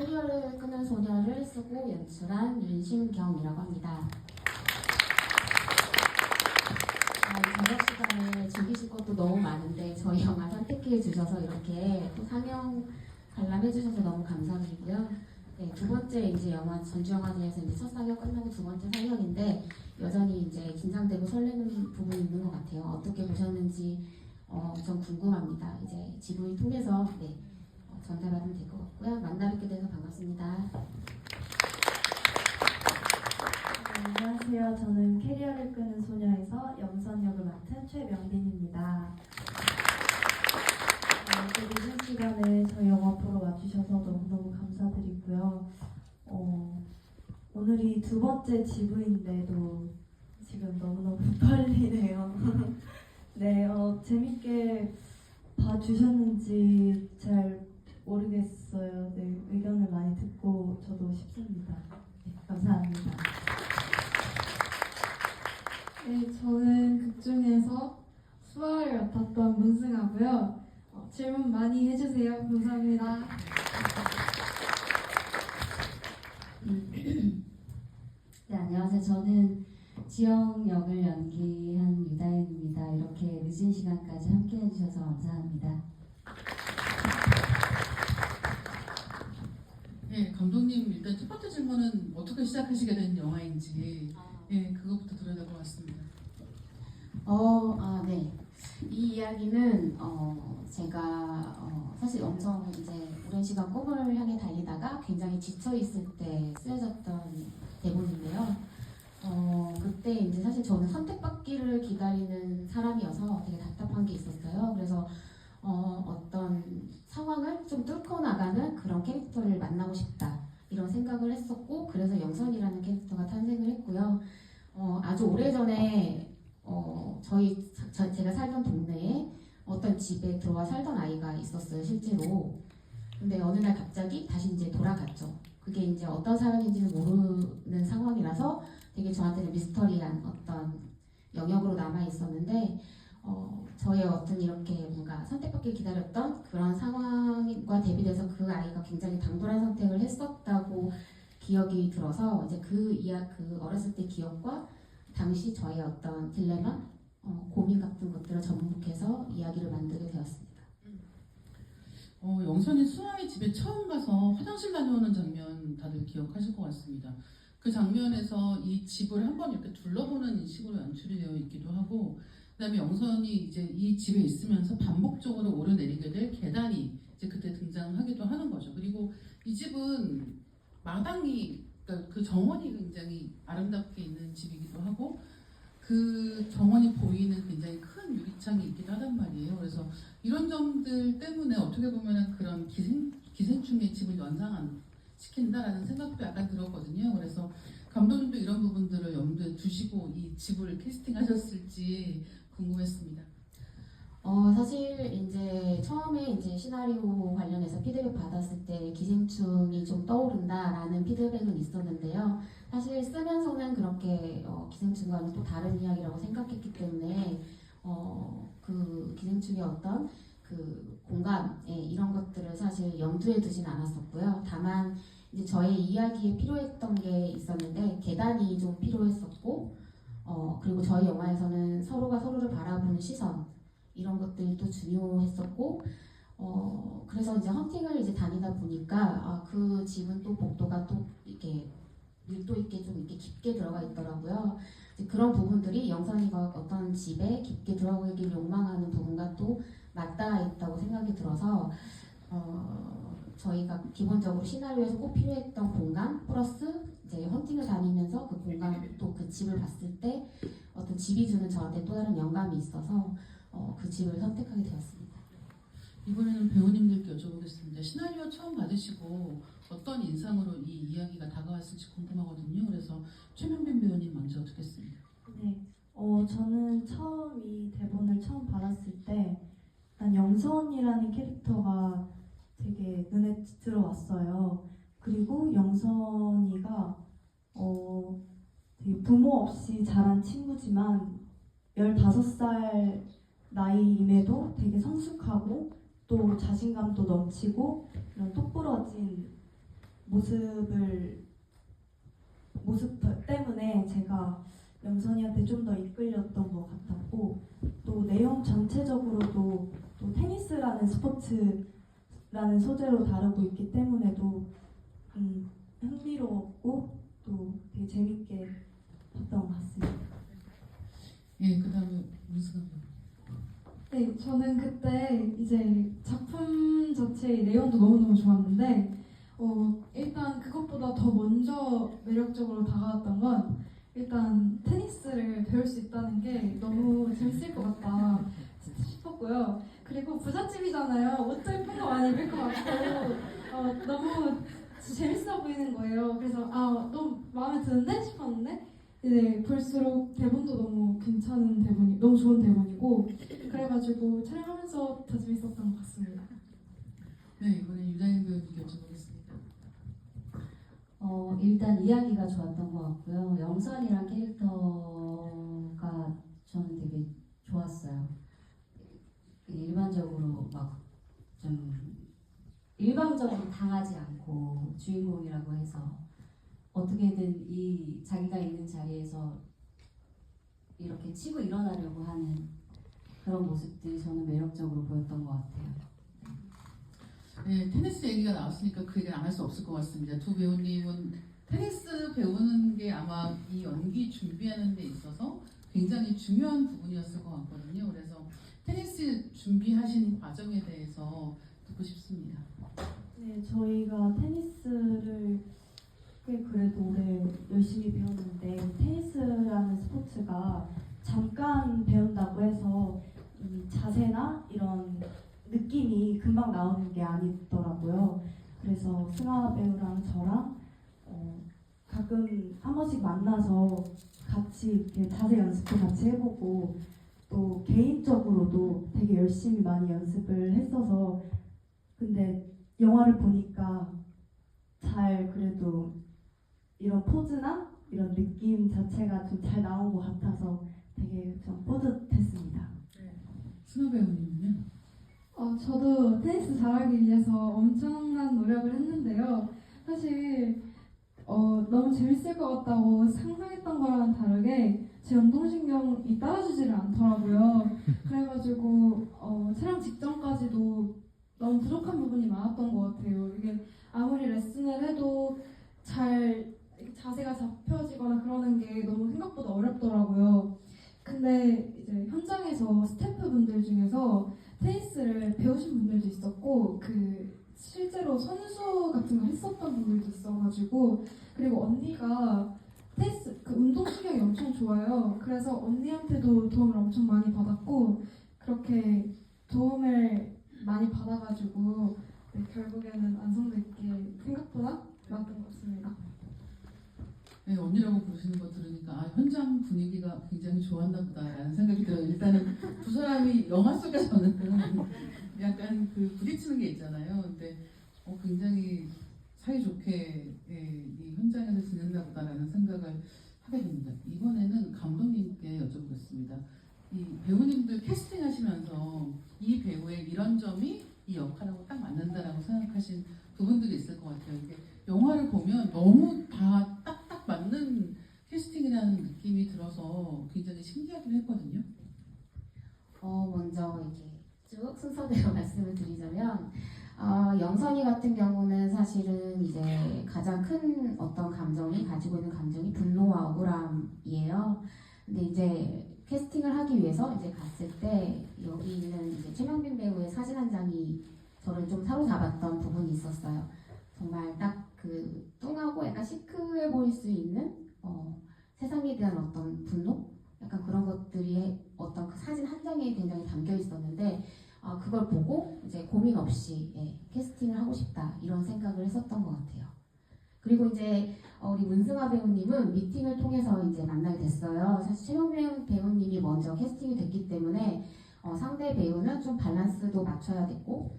캐리어를 끄는 소녀를 쓰고 연출한 윤신경이라고 합니다. 저녁 시간에 즐기실 것도 너무 많은데 저희 영화 선택해 주셔서 이렇게 또 상영 관람해 주셔서 너무 감사드리고요. 네, 두 번째 이제 영화 전주영화제에서 이제 첫 상영 끝나고 두 번째 상영인데 여전히 이제 긴장되고 설레는 부분이 있는 것 같아요. 어떻게 보셨는지 좀 궁금합니다. 이제 지붕을 통해서 전달하면 될 것 같고요. 만나 뵙게 돼서 반갑습니다. 안녕하세요. 저는 캐리어를 끄는 소녀에서 영선 역을 맡은 최명빈입니다. 이렇게 늦은 시간에 저희 영화 보러 와주셔서 너무너무 감사드리고요. 오늘이 두 번째 지부인데도 지금 너무너무 떨리네요. 네, 재밌게 봐주셨는지 잘 모르겠어요. 네, 의견을 많이 듣고 저도 싶습니다. 네, 감사합니다. 네, 저는 극 중에서 수아를 맡았던 문승하고요. 질문 많이 해주세요. 감사합니다. 네, 안녕하세요. 저는 지영 역을 연기한 유다현입니다. 이렇게 늦은 시간까지 함께 해주셔서 감사합니다. 네, 감독님 일단 첫 번째 질문은 어떻게 시작하시게 된 영화인지 그것부터 들어야 될 것 같습니다. 네. 이 이야기는 제가 사실 엄청 이제 오랜 시간 꿈을 향해 달리다가 굉장히 지쳐 있을 때 쓰여졌던 대본인데요. 그때 이제 사실 저는 선택받기를 기다리는 사람이어서 되게 답답한 게 있었어요. 그래서 어떤 상황을 좀 뚫고 나가는 그런 캐릭터를 만나고 싶다 이런 생각을 했었고, 그래서 영선이라는 캐릭터가 탄생을 했고요. 아주 오래전에 제가 살던 동네에 어떤 집에 들어와 살던 아이가 있었어요, 실제로. 근데 어느 날 갑자기 다시 이제 돌아갔죠. 그게 이제 어떤 사람인지는 모르는 상황이라서 되게 저한테는 미스터리한 어떤 영역으로 남아 있었는데, 저의 어떤 이렇게 뭔가 선택받길 기다렸던 그런 상황과 대비돼서 그 아이가 굉장히 당돌한 선택을 했었다고 기억이 들어서 이제 그 어렸을 때 기억과 당시 저의 어떤 딜레마, 고민 같은 것들을 접목해서 이야기를 만들게 되었습니다. 영선이 수아의 집에 처음 가서 화장실 다녀오는 장면 다들 기억하실 것 같습니다. 그 장면에서 이 집을 한번 이렇게 둘러보는 식으로 연출이 되어 있기도 하고, 그다음에 영선이 이제 이 집에 있으면서 반복적으로 오르내리게 될 계단이 이제 그때 등장하기도 하는 거죠. 그리고 이 집은 마당이, 그러니까 그 정원이 굉장히 아름답게 있는 집이기도 하고, 그 정원이 보이는 굉장히 큰 유리창이 있기도 하단 말이에요. 그래서 이런 점들 때문에 어떻게 보면 그런 기생충의 집을 연상시킨다라는 생각도 약간 들었거든요. 그래서 감독님도 이런 부분들을 염두에 두시고 이 집을 캐스팅하셨을지 궁금했습니다. 사실 이제 처음에 이제 시나리오 관련해서 피드백 받았을 때 기생충이 좀 떠오른다라는 피드백은 있었는데요. 사실 쓰면서는 그렇게 기생충과는 또 다른 이야기라고 생각했기 때문에 그 기생충의 어떤 그 공간 이런 것들을 사실 염두에 두진 않았었고요. 다만 이제 저의 이야기에 필요했던 게 있었는데 계단이 좀 필요했었고, 그리고 저희 영화에서는 서로가 서로를 바라보는 시선 이런 것들도 중요했었고, 그래서 이제 헌팅을 이제 다니다 보니까 그 집은 또 복도가 또 이렇게 밀도 있게 좀 이렇게 깊게 들어가 있더라고요. 이제 그런 부분들이 영선이가 어떤 집에 깊게 들어가길 욕망하는 부분과 또 맞닿아 있다고 생각이 들어서 저희가 기본적으로 시나리오에서 꼭 필요했던 공간 플러스 이제 헌팅을 다니면서 그 공간 또 그 집을 봤을 때 어떤 집이 주는 저한테 또 다른 영감이 있어서 그 집을 선택하게 되었습니다. 이번에는 배우님들께 여쭤보겠습니다. 시나리오 처음 받으시고 어떤 인상으로 이 이야기가 다가왔을지 궁금하거든요. 그래서 최명빈 배우님 먼저 듣겠습니다. 네, 저는 이 대본을 처음 받았을 때 일단 영선이라는 캐릭터가 되게 눈에 들어왔어요. 그리고 영선이가 되게 부모 없이 자란 친구지만 15살 나이임에도 되게 성숙하고 또 자신감도 넘치고 이런 똑부러진 모습 때문에 제가 영선이한테 좀 더 이끌렸던 것 같았고, 또 내용 전체적으로도 또 테니스라는 스포츠라는 소재로 다루고 있기 때문에도 흥미로웠고 또 되게 재밌게 봤던 것 같습니다. 예, 그다음에 문승아 배우. 네, 저는 그때 이제 작품 자체의 내용도 너무너무 좋았는데 일단 그것보다 더 먼저 매력적으로 다가왔던 건 일단 테니스를 배울 수 있다는 게 너무 재밌을 것 같다 싶었고요. 그리고 부잣집이잖아요. 옷도 예쁜 거 많이 입을 것 같고 너무 재밌어 보이는 거예요. 그래서 너무 마음에 드는데 싶었는데 이제 볼수록 대본도 너무 괜찮은 대본이 너무 좋은 대본이고 그래가지고 촬영하면서 더 재밌었던 것 같습니다. 네, 이번에 유다인 배우님 여쭤보겠습니다. 일단 이야기가 좋았던 것 같고요. 영선이란 캐릭터가 저는 되게 좋았어요. 일반적으로 막 좀 일방적으로 당하지 않고 주인공이라고 해서 어떻게든 이 자기가 있는 자리에서 이렇게 치고 일어나려고 하는 그런 모습들이 저는 매력적으로 보였던 것 같아요. 네, 테니스 얘기가 나왔으니까 그 얘기는 안 할 수 없을 것 같습니다. 두 배우님은 테니스 배우는 게 아마 이 연기 준비하는 데 있어서 굉장히 중요한 부분이었을 것 같거든요. 그래서 테니스 준비하신 과정에 대해서 듣고 싶습니다. 네, 저희가 테니스를 꽤 그래도 오래 열심히 배웠는데 테니스라는 스포츠가 잠깐 배운다고 해서 이 자세나 이런 느낌이 금방 나오는 게 아니더라고요. 그래서 승아 배우랑 저랑 가끔 한 번씩 만나서 같이 이렇게 자세 연습도 같이 해보고 또 개인적으로도 되게 열심히 많이 연습을 했어서 근데 영화를 보니까 잘 그래도 이런 포즈나 이런 느낌 자체가 좀 잘 나온 것 같아서 되게 좀 뿌듯했습니다. 승아 배우님은요? 저도 테니스 잘하기 위해서 엄청난 노력을 했는데요. 사실 너무 재밌을 것 같다고 상상했던 거랑은 다르게 제 운동신경이 따라주지를 않더라고요. 그래가지고 촬영 직전까지도 너무 부족한 부분이 많았던 것 같아요. 이게 아무리 레슨을 해도 잘 자세가 잡혀지거나 그러는 게 너무 생각보다 어렵더라고요. 근데 이제 현장에서 스태프분들 중에서 테니스를 배우신 분들도 있었고 실제로 선수 같은 거 했었던 분들도 있어가지고 그리고 언니가 테니스 운동신경이 엄청 좋아요. 그래서 언니한테도 도움을 엄청 많이 받았고 그렇게 도움을 많이 받아가지고 결국에는 완성도 있게 생각보다 나왔던 것 같습니다. 네, 언니라고 부르시는 거 들으니까 현장 분위기가 굉장히 좋았나 보다라는 생각이 들어요. 일단은 두 사람이 영화 속에서는 약간 부딪히는 게 있잖아요. 근데 굉장히 사이좋게 이 현장에서 지낸다 보다라는 생각을 하게 됩니다. 이번에는 감독님께 여쭤보겠습니다. 이 배우님들 캐스팅 하시면서 이 배우의 이런 점이 이 역할하고 딱 맞는다라고 생각하신 부분들이 있을 것 같아요. 이게 영화를 보면 너무 다 딱딱 맞는 캐스팅이라는 느낌이 들어서 굉장히 신기하긴 했거든요. 먼저 이렇게 쭉 순서대로 말씀을 드리자면 영선이 같은 경우는 사실은 이제 가장 큰 어떤 감정이 가지고 있는 감정이 분노와 억울함이에요. 근데 이제 캐스팅을 하기 위해서 이제 갔을 때 여기 있는 이제 최명빈 배우의 사진 한 장이 저를 좀 사로잡았던 부분이 있었어요. 정말 딱 뚱하고 약간 시크해 보일 수 있는 세상에 대한 어떤 분노? 약간 그런 것들이 어떤 그 사진 한 장에 굉장히 담겨 있었는데 그걸 보고 이제 고민 없이 캐스팅을 하고 싶다 이런 생각을 했었던 것 같아요. 그리고 이제 우리 문승아 배우님은 미팅을 통해서 이제 만나게 됐어요. 사실 최명빈 배우님이 먼저 캐스팅이 됐기 때문에 상대 배우는 좀 밸런스도 맞춰야 됐고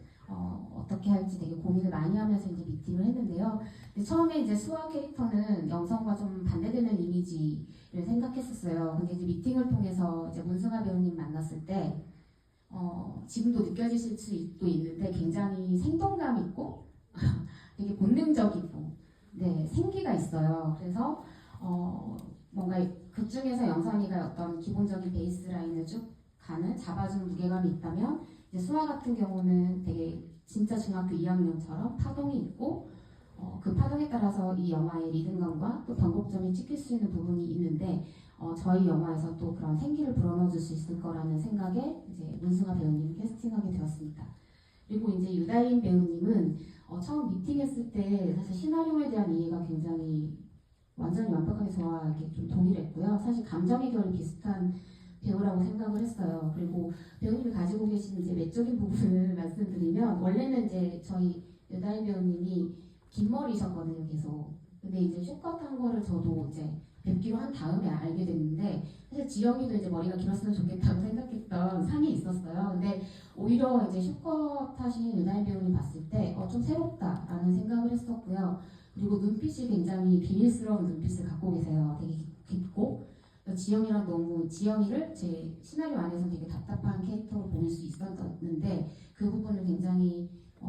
어떻게 할지 되게 고민을 많이 하면서 이제 미팅을 했는데요. 근데 처음에 이제 수아 캐릭터는 영성과 좀 반대되는 이미지를 생각했었어요. 근데 이제 미팅을 통해서 이제 문승아 배우님 만났을 때 지금도 느껴지실 수도 있는데 굉장히 생동감 있고 되게 본능적이고 네, 생기가 있어요. 그래서 뭔가 극 중에서 영선이가 어떤 기본적인 베이스 라인을 쭉 가는 잡아주는 무게감이 있다면 이제 수아 같은 경우는 되게 진짜 중학교 2학년처럼 파동이 있고 그 파동에 따라서 이 영화의 리듬감과 또 변곡점이 찍힐 수 있는 부분이 있는데 저희 영화에서 또 그런 생기를 불어넣어줄 수 있을 거라는 생각에 이제 문승아 배우님 캐스팅하게 되었습니다. 그리고 이제 유다인 배우님은 처음 미팅했을 때 사실 시나리오에 대한 이해가 굉장히 완전히 완벽하게 저와 이렇게 좀 동일했고요. 사실 감정의 결이 비슷한 배우라고 생각을 했어요. 그리고 배우님이 가지고 계신 이제 외적인 부분을 말씀드리면 원래는 이제 저희 유다인 배우님이 긴 머리셨거든요, 계속. 근데 이제 숏컷 한 거를 저도 이제 뵙기로 한 다음에 알게 됐는데 사실 지영이도 이제 머리가 길었으면 좋겠다고 생각했던 상이 있었어요. 근데 오히려 이제 숏컷 하신 유다인 배우님 봤을 때 좀 새롭다라는 생각을 했었고요. 그리고 눈빛이 굉장히 비밀스러운 눈빛을 갖고 계세요. 되게 깊고 지영이랑 너무 지영이를 제 시나리오 안에서 되게 답답한 캐릭터로 보낼 수 있었는데 그 부분을 굉장히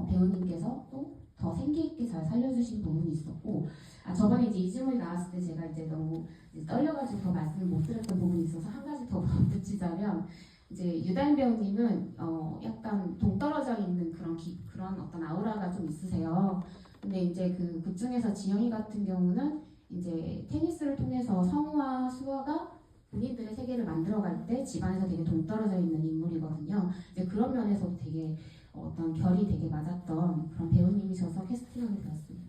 배우님께서 또 더 생기 있게 잘 살려주신 부분이 있었고 저번에 이제 이 질문이 나왔을 때 제가 이제 너무 이제 떨려가지고 더 말씀을 못 드렸던 부분이 있어서 한 가지 더 붙이자면 이제 유다인 배우님은 약간 동떨어져 있는 그런 어떤 아우라가 좀 있으세요. 근데 이제 그 중에서 지영이 같은 경우는 이제 테니스를 통해서 성우와 수아가 본인들의 세계를 만들어갈 때 집안에서 되게 동떨어져 있는 인물이거든요. 이제 그런 면에서 되게 어떤 결이 되게 맞았던 그런 배우님이셔서 캐스팅하게 되었습니다.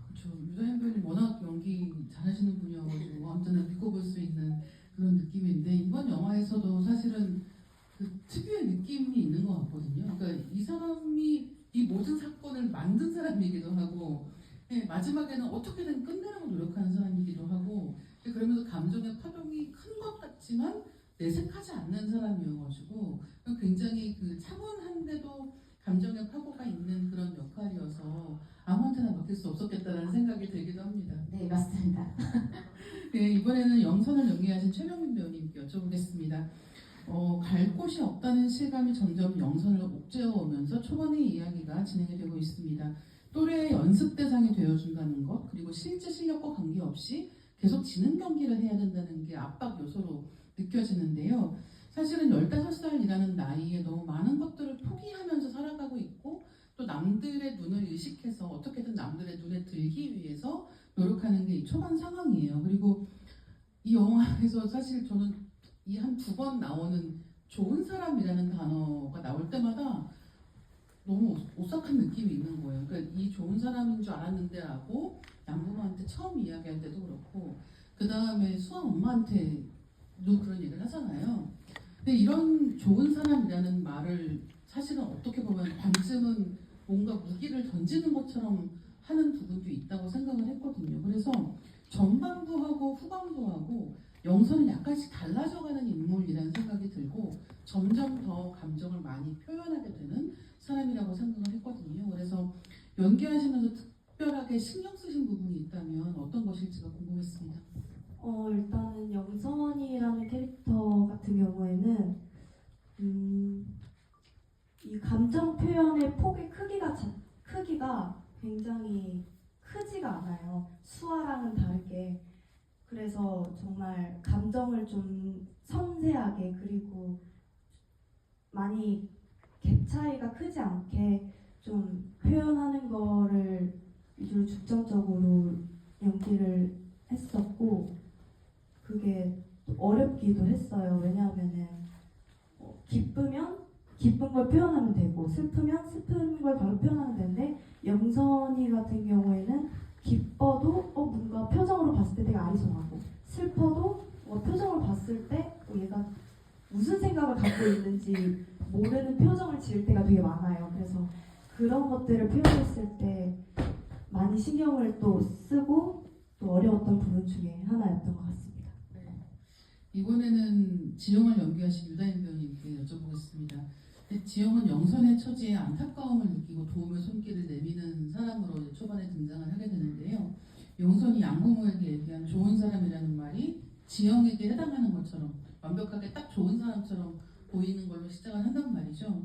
그렇죠. 유다현 배우님 워낙 연기 잘하시는 분이어가지고 언제나 믿고 볼 수 있는 그런 느낌인데 이번 영화에서도 사실은 그 특유의 느낌이 있는 것 같거든요. 그러니까 이 사람이 이 모든 사건을 만든 사람이기도 하고 마지막에는 어떻게든 끝내려고 노력하는 사람이기도 하고 그러면서 감정의 파동이 큰 것 같지만 내색하지 않는 사람이어가지고 굉장히 그 차분한데도 감정의 파고가 있는 그런 역할이어서 아무한테나 맡길 수 없었겠다는 생각이 들기도 합니다. 네, 맞습니다. 네, 이번에는 영선을 연기하신 최명민 배우님께 여쭤보겠습니다. 갈 곳이 없다는 실감이 점점 영선을 옥죄어오면서 초반의 이야기가 진행이 되고 있습니다. 또래의 연습 대상이 되어준다는 것, 그리고 실제 실력과 관계없이 계속 지는 경기를 해야 된다는 게 압박 요소로 느껴지는데요. 사실은 15살이라는 나이에 너무 많은 것들을 포기하면서 살아가고 있고 또 남들의 눈을 의식해서 어떻게든 남들의 눈에 들기 위해서 노력하는 게 이 초반 상황이에요. 그리고 이 영화에서 사실 저는 이 한 두 번 나오는 좋은 사람이라는 단어가 나올 때마다 너무 오싹한 느낌이 있는 거예요. 그러니까 이 좋은 사람인 줄 알았는데 하고 양부모한테 처음 이야기할 때도 그렇고 그 다음에 수아 엄마한테도 그런 얘기를 하잖아요. 근데 이런 좋은 사람이라는 말을 사실은 어떻게 보면 반쯤은 뭔가 무기를 던지는 것처럼 하는 부분도 있다고 생각을 했거든요. 그래서 전반부 하고 후반부 하고 영선은 약간씩 달라져가는 인물이라는 생각이 들고 점점 더 감정을 많이 표현하게 되는 사람이라고 생각을 했거든요. 그래서 연기하시면서 특별하게 신경 쓰신 부분이 있다면 어떤 것일지가 궁금했습니다. 일단은 영선이라는 캐릭터 같은 경우에는 이 감정 표현의 폭의 크기가 굉장히 크지가 않아요. 수아랑은 다르게. 그래서 정말 감정을 좀 섬세하게 그리고 많이 갭 차이가 크지 않게 좀 표현하는 거를 위주로 중점적으로 연기를 했었고 그게 어렵기도 했어요. 왜냐하면은 기쁘면 기쁜 걸 표현하면 되고 슬프면 슬픈 걸 바로 표현하면 되는데 영선이 같은 경우에는 기뻐도 뭔가 표정으로 봤을 때 되게 아리송하고 슬퍼도 표정을 봤을 때 얘가 무슨 생각을 갖고 있는지 모르는 표정을 지을 때가 되게 많아요. 그래서 그런 것들을 표현했을 때 많이 신경을 또 쓰고 또 어려웠던 부분 중에 하나였던 것 같습니다. 네. 이번에는 지영을 연기하신 유다인 배우님께 여쭤보겠습니다. 지영은 영선의 처지에 안타까움을 느끼고 도움의 손길을 내미는 사람으로 초반에 등장을 하게 되는데요. 영선이 양부모에게 얘기한 좋은 사람이라는 말이 지영에게 해당하는 것처럼 완벽하게 딱 좋은 사람처럼 보이는 걸로 시작을 한단 말이죠.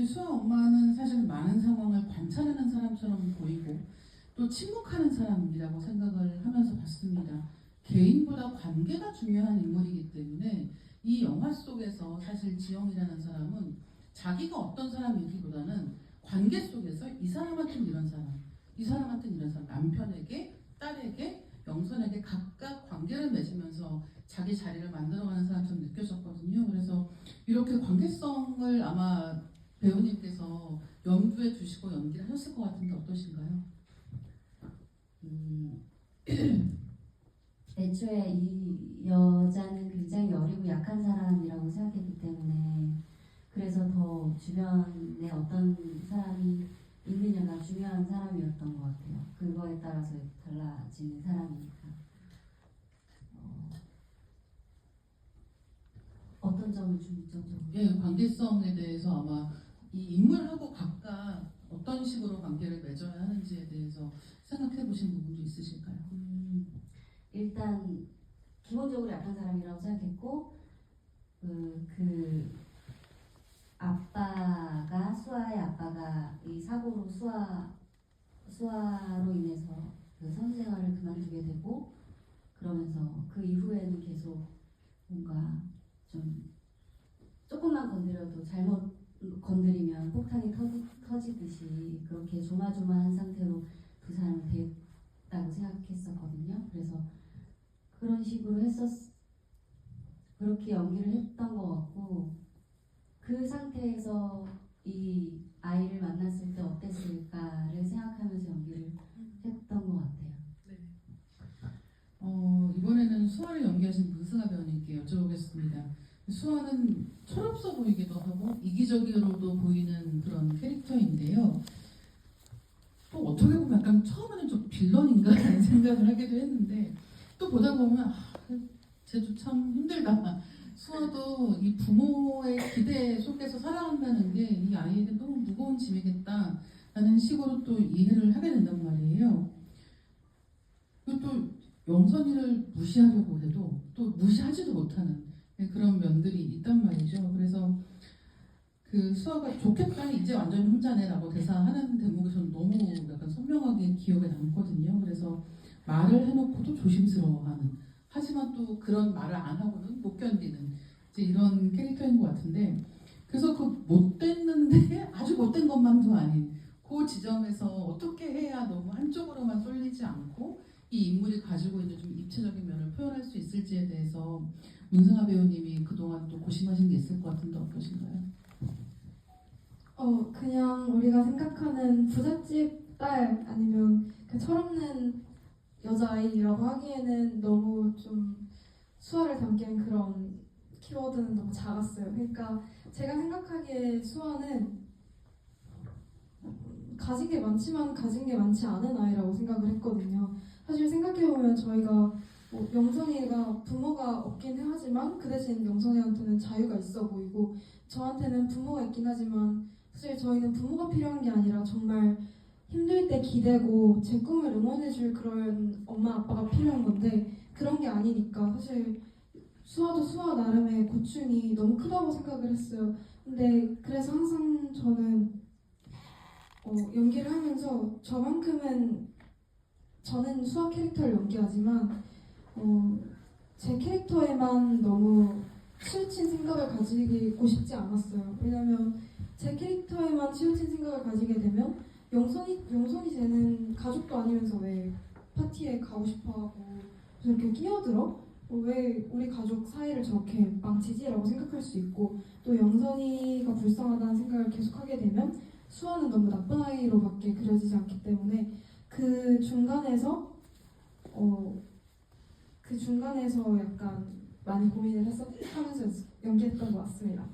수아 엄마는 사실 많은 상황을 관찰하는 사람처럼 보이고 또 침묵하는 사람이라고 생각을 하면서 봤습니다. 개인보다 관계가 중요한 인물이기 때문에 이 영화 속에서 사실 지영이라는 사람은 자기가 어떤 사람이기보다는 관계 속에서 이 사람한테는 이런 사람, 이 사람한테는 이런 사람, 남편에게, 딸에게, 영선에게 각각 관계를 맺으면서 자기 자리를 만들어가는 사람처럼 느껴졌거든요. 그래서 이렇게 관계성을 아마 배우님께서 염두에 두시고 연기를 하셨을 것 같은데 어떠신가요? 애초에 이 여자는 굉장히 어리고 약한 사람이라고 생각했기 때문에 그래서 더 주변에 어떤 사람이 있느냐가 중요한 사람이었던 것 같아요. 그거에 따라서 달라지는 사람이니까. 어떤 점을 중점적으로? 예, 관계성에 대해서 아마 이 인물하고 각각 어떤 식으로 관계를 맺어야 하는지에 대해서 생각해 보신 부분도 있으실까요? 일단 기본적으로 약한 사람이라고 생각했고 그 아빠가 수아의 아빠가 이 사고로 수아로 인해서 그 선생활을 그만두게 되고 그러면서 그 이후에는 계속 뭔가 좀 조금만 건드려도 잘못 건드리면 폭탄이 터지듯이 그렇게 조마조마한 상태로 두 사람은 됐다고 생각했었거든요. 그래서 그런 식으로 그렇게 연기를 했던 것 같고 그 상태에서 이 아이를 만났을 때 어땠을까를 생각하면서 연기를 했던 것 같아요. 이번에는 수아를 연기하신 문승아 배우님께 여쭤보겠습니다. 수아는 철없어 보이기도 하고 이기적으로도 보이는 그런 캐릭터인데요. 또 어떻게 보면 약간 처음에는 좀 빌런인가라는 생각을 하기도 했는데 또 보다 보면 쟤도 참 힘들다. 수아도 이 부모의 기대 속에서 살아간다는 게 이 아이에게 너무 무거운 짐이겠다라는 식으로 또 이해를 하게 된단 말이에요. 그리고 또 영선이를 무시하려고 해도 또 무시하지도 못하는 그런 면들이 있단 말이죠. 그래서 그 수아가 좋겠다 이제 완전 혼자네라고 대사하는 대목에서는 너무 약간 선명하게 기억에 남거든요. 그래서 말을 해놓고도 조심스러워하는 하지만 또 그런 말을 안 하고는 못 견디는 이제 이런 캐릭터인 것 같은데 그래서 그 못됐는데 아주 못된 것만도 아닌 그 지점에서 어떻게 해야 너무 한쪽으로만 쏠리지 않고 이 인물이 가지고 있는 좀 입체적인 면을 표현할 수 있을지에 대해서 문승아 배우님이 그동안 또 고심하신 게 있을 것 같은데 어떠신가요? 그냥 우리가 생각하는 부잣집 딸 아니면 그 철없는 여자아이라고 하기에는 너무 좀 수아를 담기엔 그런 키워드는 너무 작았어요. 그러니까 제가 생각하기에 수아는 가진 게 많지만 가진 게 많지 않은 아이라고 생각을 했거든요. 사실 생각해보면 저희가 영선이가 부모가 없긴 하지만 그 대신 영선이한테는 자유가 있어 보이고 저한테는 부모가 있긴 하지만 사실 저희는 부모가 필요한 게 아니라 정말 힘들 때 기대고 제 꿈을 응원해줄 그런 엄마 아빠가 필요한 건데 그런 게 아니니까 사실 수아도 수아 나름의 고충이 너무 크다고 생각을 했어요. 근데 그래서 항상 저는 연기를 하면서 저는 수아 캐릭터를 연기하지만 제 캐릭터에만 너무 치우친 생각을 가지고 싶지 않았어요. 왜냐면 제 캐릭터에만 치우친 생각을 가지게 되면 영선이 쟤는 가족도 아니면서 왜 파티에 가고 싶어하고 저렇게 끼어들어? 왜 우리 가족 사이를 저렇게 망치지? 라고 생각할 수 있고 또 영선이가 불쌍하다는 생각을 계속하게 되면 수아는 너무 나쁜 아이로밖에 그려지지 않기 때문에 그 중간에서 약간 많이 고민을 하면서 연기했던 것 같습니다.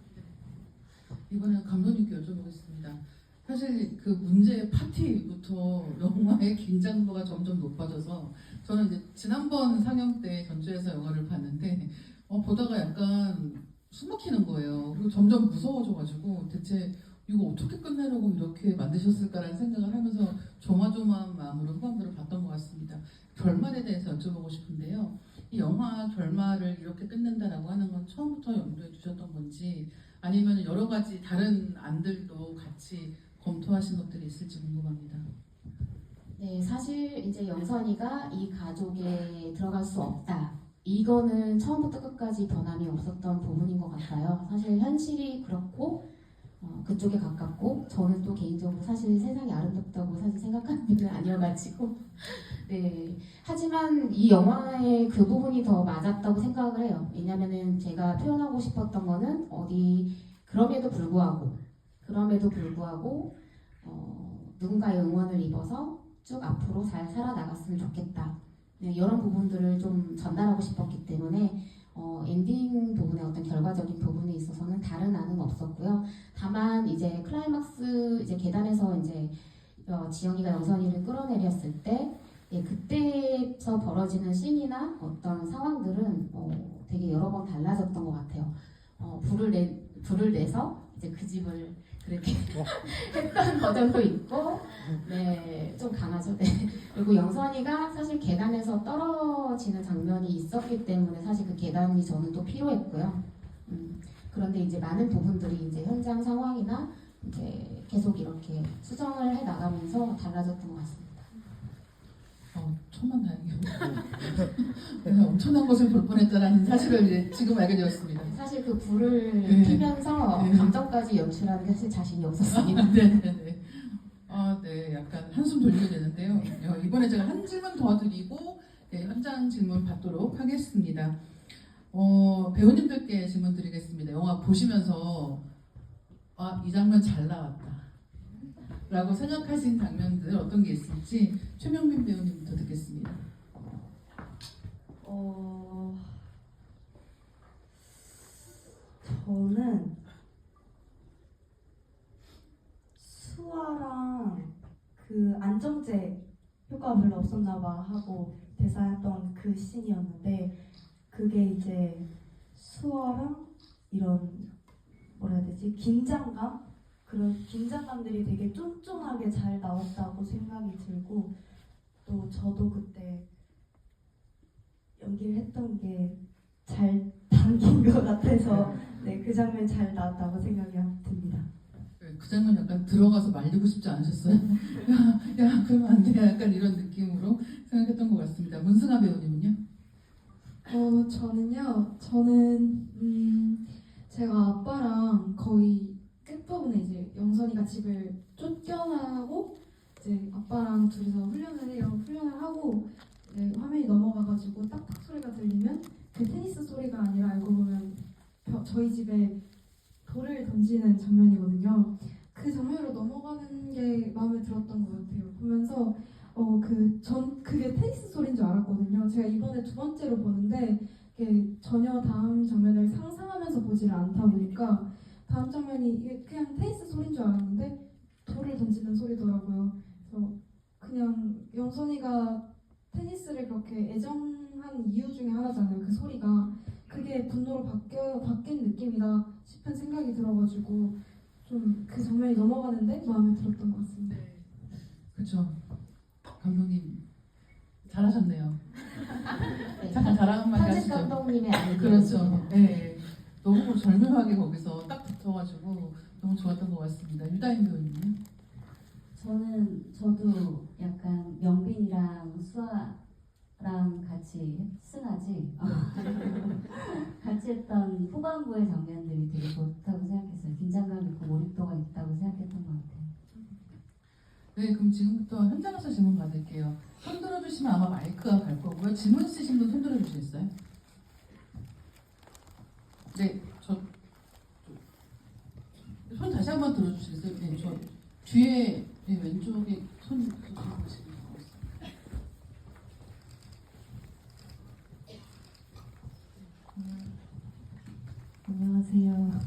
이번엔 감독님께 여쭤보겠습니다. 사실 그 문제의 파티부터 영화의 긴장도가 점점 높아져서 저는 이제 지난번 상영 때 전주에서 영화를 봤는데 보다가 약간 숨막히는 거예요. 그리고 점점 무서워져가지고 대체 이거 어떻게 끝내려고 이렇게 만드셨을까라는 생각을 하면서 조마조마한 마음으로 후반부를 봤던 것 같습니다. 결말에 대해서 여쭤보고 싶은데요. 이 영화 결말을 이렇게 끝낸다라고 하는 건 처음부터 염두에 두셨던 건지 아니면 여러 가지 다른 안들도 같이 검토하신 것들이 있을지 궁금합니다. 네, 사실 이제 영선이가 이 가족에 들어갈 수 없다. 이거는 처음부터 끝까지 변함이 없었던 부분인 것 같아요. 사실 현실이 그렇고 그쪽에 가깝고 저는 또 개인적으로 사실 세상이 아름답다고 사실 생각하는 분은 아니어가지고 네. 하지만 이 영화의 그 부분이 더 맞았다고 생각을 해요. 왜냐면은 제가 표현하고 싶었던 거는 그럼에도 불구하고 누군가의 응원을 입어서 쭉 앞으로 잘 살아나갔으면 좋겠다. 네, 이런 부분들을 좀 전달하고 싶었기 때문에 엔딩 부분의 어떤 결과적인 부분에 있어서는 다른 안은 없었고요. 다만 이제 클라이막스 이제 계단에서 이제 지영이가 영선이를 끌어내렸을 때 예, 그때서 벌어지는 씬이나 어떤 상황들은 되게 여러 번 달라졌던 것 같아요. 불을 내서 이제 그 집을 그렇게 했던 버전도 있고, 네, 좀 강하죠. 네. 그리고 영선이가 사실 계단에서 떨어지는 장면이 있었기 때문에 사실 그 계단이 저는 또 필요했고요. 그런데 이제 많은 부분들이 이제 현장 상황이나 이제 계속 이렇게 수정을 해 나가면서 달라졌던 것 같습니다. 천만 다행이요. 내가 엄청난 것을 볼 뻔했다라는 사실을 이제 지금 알게 되었습니다. 사실 그 불을 네. 피면서 네. 감정까지 연출하는 게 사실 자신이 없었습니다. 네네네. 네, 약간 한숨 돌리게 되는데요. 이번에 제가 한 질문 더 드리고 네, 현장 질문 받도록 하겠습니다. 배우님들께 질문 드리겠습니다. 영화 보시면서 이 장면 잘 나왔다 라고 생각하신 장면들 어떤 게 있을지 최명민 배우님부터 듣겠습니다. 저는 수아랑 그 안정제 효과가 별로 없었나 봐 하고 대사했던 그 씬이었는데 그게 이제 수아랑 이런 뭐라 해야 되지? 긴장감? 그런 긴장감들이 되게 쫀쫀하게 잘 나왔다고 생각이 들고 또 저도 그때 연기를 했던 게 잘 담긴 것 같아서 네, 그 장면 잘 나왔다고 생각이 듭니다. 그 장면 약간 들어가서 말리고 싶지 않으셨어요? 야, 그러면 안 돼. 약간 이런 느낌으로 생각했던 것 같습니다. 문승아 배우님은요? 저는 제가 아빠랑 거의 끝부분에 이제 영선이가 집을 쫓겨나고 이제 아빠랑 둘이서 훈련을 하고 이제 화면이 넘어가가지고 딱딱 소리가 들리면 그 테니스 소리가 아니라 알고 보면 저희 집에 돌을 던지는 장면이거든요. 그 장면으로 넘어가는 게 마음에 들었던 것 같아요. 보면서 그게 테니스 소리인 줄 알았거든요. 제가 이번에 두 번째로 보는데 이게 전혀 다음 장면을 상상하면서 보지를 않다 보니까 다음 장면이 이게 그냥 테니스 소리인 줄 알았는데 돌을 던지는 소리더라고요. 그래서 그냥 영선이가 테니스를 그렇게 애정한 이유 중에 하나잖아요. 그 소리가 그게 분노로 바뀐 느낌이다 싶은 생각이 들어가지고 좀 그 장면이 넘어가는데 마음에 들었던 것 같습니다. 그렇죠. 감독님 잘하셨네요. 네. 잠깐 자랑 한마디 편집 하시죠. 감독님의 아이디어. 그렇죠. 네. 너무 절묘하게 거기서 딱 붙어가지고 너무 좋았던 것 같습니다. 유다인 배우님은요? 저도 약간 명빈이랑 수아랑 같이 승하지 같이 했던 후반부의 장면들이 되게 좋다고 생각했어요. 긴장감 있고 몰입도가 있다고 생각했던 것 같아요. 네, 그럼 지금부터 현장에서 질문 받을게요. 손 들어주시면 아마 마이크가 갈 거고요. 질문 있으신 분 손 들어주시겠어요? 네, 손 다시 한번 들어주시겠어요? 네, 저 뒤에 왼쪽에 손 들어주시면 되겠습니다. 안녕하세요.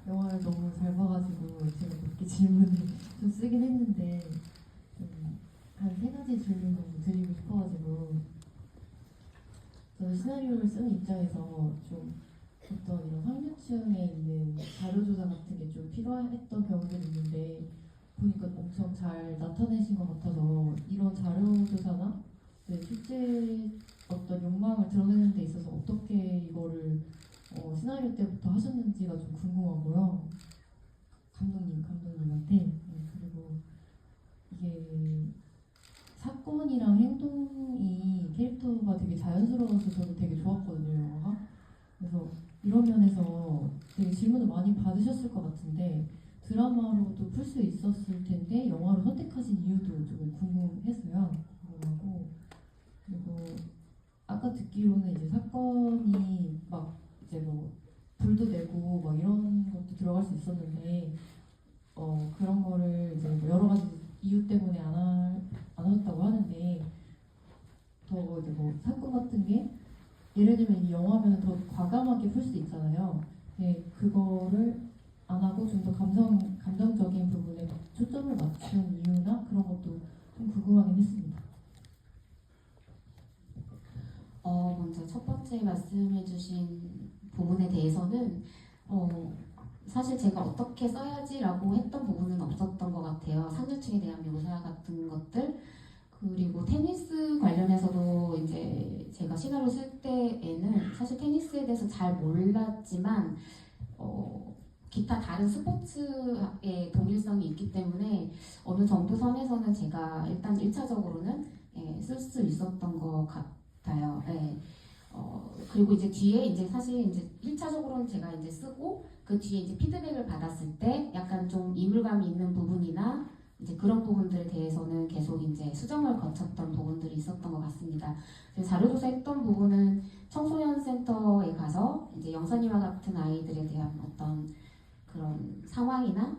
영화를 너무 잘 봐가지고 제가 몇 개 질문을 좀 쓰긴 했는데 한 세 가지 질문 정도 드리고 싶어가지고 저는 시나리오를 쓰는 입장에서 좀 어떤 이런 상류층에 있는 자료조사 같은 게 좀 필요했던 경우들이 있는데 보니까 엄청 잘 나타내신 것 같아서 이런 자료조사나 실제 어떤 욕망을 드러내는 데 있어서 어떻게 이거를 시나리오 때부터 하셨는지가 좀 궁금하고요. 감독님한테 그리고 이게 사건이랑 행동이 캐릭터가 되게 자연스러워서 저도 되게 좋았거든요, 영화가. 그래서 이런 면에서 되게 질문을 많이 받으셨을 것 같은데 드라마로도 풀 수 있었을 텐데 영화로 선택하신 이유도 조금 궁금했어요. 궁금하고 그리고 아까 듣기로는 이제 사건이 막 이제 뭐 불도 내고 막 이런 것도 들어갈 수 있었는데 그런 거를 이제 뭐 여러 가지 이유 때문에 안 하셨다고 하는데 더 이제 뭐 사건 같은 게 예를 들면 이 영화면 더 과감하게 풀 수 있잖아요. 근데 그거를 안 하고 좀 더 감정적인 부분에 초점을 맞춘 이유나 그런 것도 좀 궁금하긴 했습니다. 먼저 첫 번째 말씀해주신 부분에 대해서는 사실 제가 어떻게 써야지라고 했던 부분은 없었던 것 같아요. 상류층에 대한 묘사 같은 것들 그리고 테니스 관련해서도 이제 제가 시나리오 쓸 때에는 사실 테니스에 대해서 잘 몰랐지만 기타 다른 스포츠의 동일성이 있기 때문에 어느 정도 선에서는 제가 일단 1차적으로는 쓸 수 있었던 것 같아요. 예. 그리고 이제 뒤에 이제 사실 이제 1차적으로는 제가 이제 쓰고 그 뒤에 이제 피드백을 받았을 때 약간 좀 이물감이 있는 부분이나 이제 그런 부분들에 대해서는 계속 이제 수정을 거쳤던 부분들이 있었던 것 같습니다. 자료조사했던 부분은 청소년 센터에 가서 이제 영선이와 같은 아이들에 대한 어떤 그런 상황이나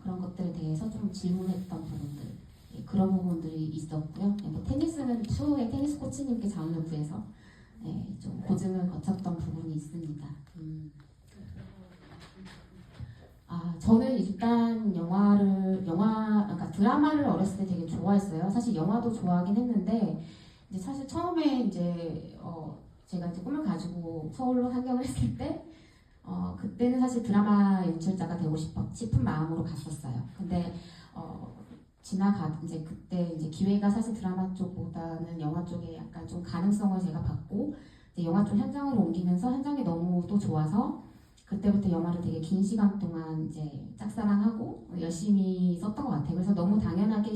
그런 것들에 대해서 좀 질문했던 부분들 그런 부분들이 있었고요. 뭐 테니스는 추후에 테니스 코치님께 자문을 구해서 좀 고증을 거쳤던 부분이 있습니다. 저는 일단 그러니까 드라마를 어렸을 때 되게 좋아했어요. 사실 영화도 좋아하긴 했는데, 이제 사실 처음에 이제, 제가 이제 꿈을 가지고 서울로 상경을 했을 때, 그때는 사실 드라마 연출자가 되고 싶은 마음으로 갔었어요. 근데, 이제 그때 이제 기회가 사실 드라마 쪽보다는 영화 쪽에 약간 좀 가능성을 제가 받고, 이제 영화 쪽 현장으로 옮기면서 현장이 너무 또 좋아서, 그때부터 영화를 되게 긴 시간 동안 이제 짝사랑하고 열심히 썼던 것 같아요. 그래서 너무 당연하게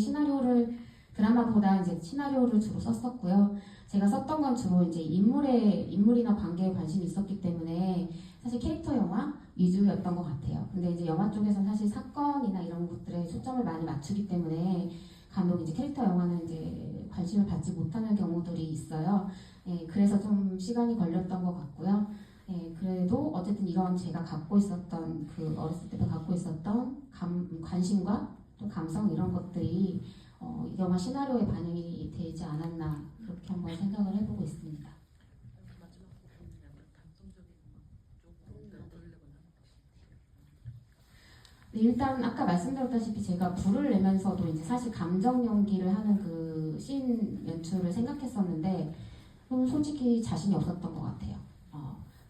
드라마보다 이제 시나리오를 주로 썼었고요. 제가 썼던 건 주로 이제 인물이나 관계에 관심이 있었기 때문에 사실 캐릭터 영화 위주였던 것 같아요. 근데 이제 영화 쪽에서는 사실 사건이나 이런 것들에 초점을 많이 맞추기 때문에 간혹 이제 캐릭터 영화는 이제 관심을 받지 못하는 경우들이 있어요. 그래서 좀 시간이 걸렸던 것 같고요. 그래도 어쨌든 이런 제가 갖고 있었던 그 어렸을 때부터 갖고 있었던 관심과 또 감성 이런 것들이 이 영화 시나리오에 반영이 되지 않았나 그렇게 한번 생각을 해보고 있습니다. 네, 일단 아까 말씀드렸다시피 제가 불을 내면서도 이제 사실 감정 연기를 하는 그 씬 연출을 생각했었는데 솔직히 자신이 없었던 것 같아요.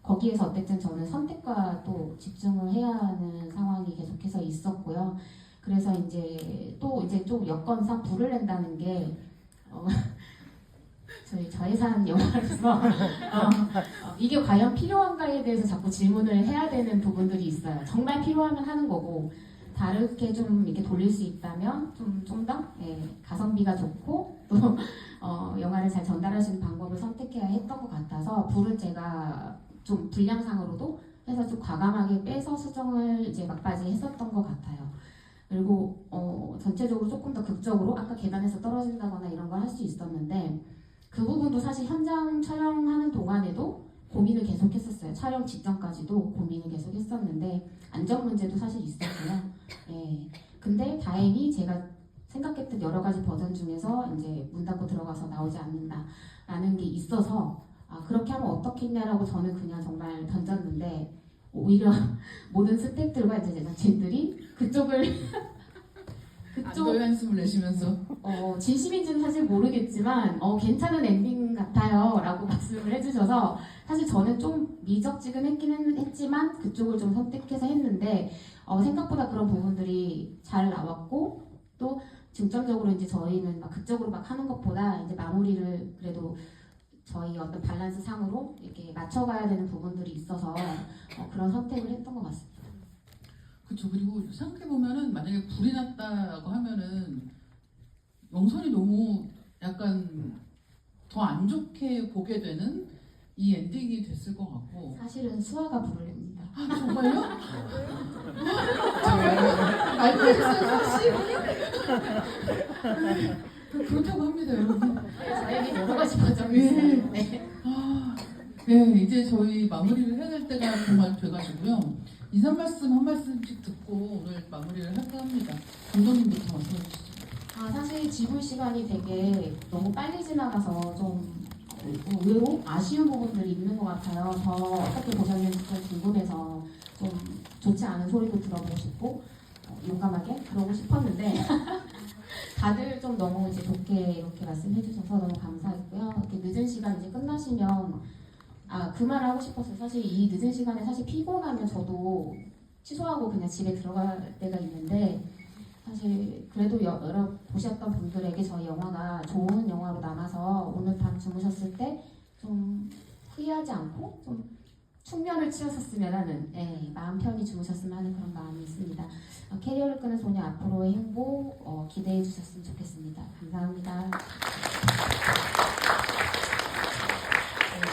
거기에서 어쨌든 저는 선택과 또 집중을 해야 하는 상황이 계속해서 있었고요. 그래서 이제 좀 여건상 불을 낸다는 게 저희 저예산 영화로서 이게 과연 필요한가에 대해서 자꾸 질문을 해야 되는 부분들이 있어요. 정말 필요하면 하는 거고 다르게 좀 이렇게 돌릴 수 있다면 좀 더 가성비가 좋고 또 영화를 잘 전달할 수 있는 방법을 선택해야 했던 것 같아서 불을 제가 좀 분량상으로도 해서 좀 과감하게 빼서 수정을 이제 막바지 했었던 것 같아요. 그리고 전체적으로 조금 더 극적으로 아까 계단에서 떨어진다거나 이런 걸 할 수 있었는데 그 부분도 사실 현장 촬영하는 동안에도 고민을 계속 했었어요. 촬영 직전까지도 고민을 계속 했었는데 안전 문제도 사실 있었고요. 근데 다행히 제가 생각했던 여러 가지 버전 중에서 이제 문 닫고 들어가서 나오지 않는다라는 게 있어서 그렇게 하면 어떻겠냐라고 저는 그냥 정말 던졌는데 오히려 모든 스태프들과 이제 제작진들이 그쪽 안도의 한숨을 내쉬면서 진심인지는 사실 모르겠지만 괜찮은 엔딩 같아요 라고 말씀을 해주셔서 사실 저는 좀 미적지근했긴 했지만 그쪽을 좀 선택해서 했는데 생각보다 그런 부분들이 잘 나왔고 또 중점적으로 이제 저희는 막 극적으로 막 하는 것보다 이제 마무리를 그래도 저희 어떤 밸런스 상으로 이렇게 맞춰가야 되는 부분들이 있어서 그런 선택을 했던 것 같습니다. 그렇죠. 그리고 생각해 보면은 만약에 불이 났다고 하면은 영선이 너무 약간 더 안 좋게 보게 되는 이 엔딩이 됐을 것 같고. 사실은 수아가 부르렵니다. 아, 정말요? 알고 계셨어요, 사실? 그렇다고 합니다, 여러분. 저에게 여러 가지 버전이 있어요. 네. 아, 네, 이제 저희 마무리를 해야 될 때가 정말 돼가지고요. 인사 말씀 한 말씀씩 듣고 오늘 마무리를 할까 합니다. 감독님부터 말씀해 주시죠. 사실 지불 시간이 되게 너무 빨리 지나가서 좀 의외로 아쉬운 부분들이 있는 것 같아요. 더 어떻게 보셨는지 좀 궁금해서 좀 좋지 않은 소리도 들어보고 싶고 용감하게 그러고 싶었는데 다들 좀 너무 이제 좋게 이렇게 말씀해 주셔서 너무 감사했고요. 이렇게 늦은 시간 이제 끝나시면 그 말을 하고 싶었어요. 사실 이 늦은 시간에 사실 피곤하면 저도 취소하고 그냥 집에 들어갈 때가 있는데 사실 그래도 여러 보셨던 분들에게 저희 영화가 좋은 영화로 남아서 오늘 밤 주무셨을 때 좀 후회하지 않고 좀 숙면을 취하셨으면 하는 마음 편히 주무셨으면 하는 그런 마음이 있습니다. 캐리어를 끄는 소녀 앞으로의 행보 기대해 주셨으면 좋겠습니다. 감사합니다.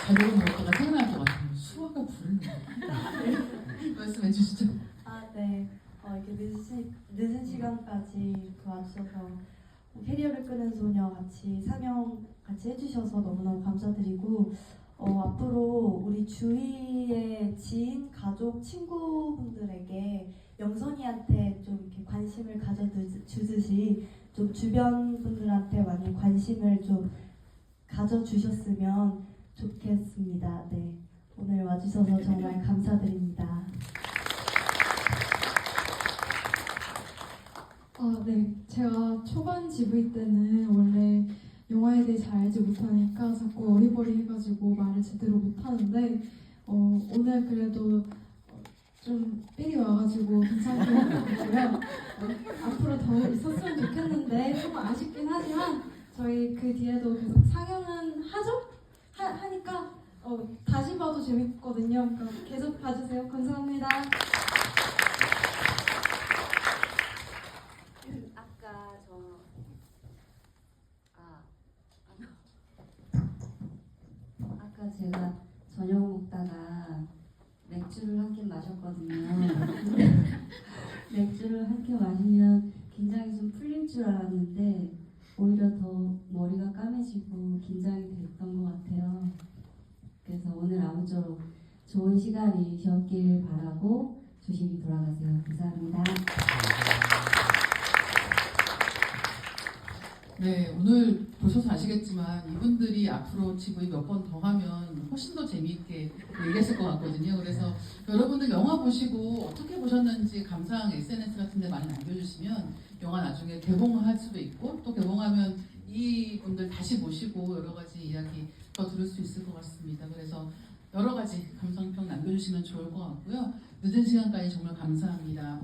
제목은 무엇보다 생각날 것 같아요. 수아가 부르는 거. 말씀해 주시죠. 네. 이렇게 늦은 시간까지 와주셔서 캐리어를 끄는 소녀 같이 사명 같이 해주셔서 너무너무 감사드리고 앞으로 우리 주위의 지인, 가족, 친구분들에게 영선이한테 좀 이렇게 관심을 가져주듯이 좀 주변 분들한테 많이 관심을 좀 가져주셨으면 좋겠습니다. 네. 오늘 와주셔서 정말 감사드립니다. 네. 제가 초반 GV 때는 원래 영화에 대해 잘 알지 못하니까 자꾸 어리버리 해가지고 말을 제대로 못하는데 오늘 그래도 좀 삘이 와가지고 괜찮게 한 것 같고요. 앞으로 더 있었으면 좋겠는데 조금 아쉽긴 하지만 저희 그 뒤에도 계속 상영은 하죠? 하니까 다시 봐도 재밌거든요. 그러니까 계속 봐주세요. 감사합니다. 아까 제가 저녁 먹다가 맥주를 한 캔 마셨거든요. 맥주를 한 캔 마시면 긴장이 좀 풀릴 줄 알았는데 오히려 더 머리가 까매지고 긴장이 됐던 것 같아요. 그래서 오늘 아무쪼록 좋은 시간이셨길 바라고 조심히 돌아가세요. 감사합니다. 네, 오늘 보셔서 아시겠지만 이분들이 앞으로 GV 몇 번 더 하면 훨씬 더 재미있게 얘기하실 것 같거든요. 그래서 여러분들 영화 보시고 어떻게 보셨는지 감상 SNS 같은 데 많이 남겨주시면 영화 나중에 개봉할 수도 있고 또 개봉하면 이분들 다시 모시고 여러 가지 이야기 더 들을 수 있을 것 같습니다. 그래서 여러 가지 감상평 남겨주시면 좋을 것 같고요. 늦은 시간까지 정말 감사합니다.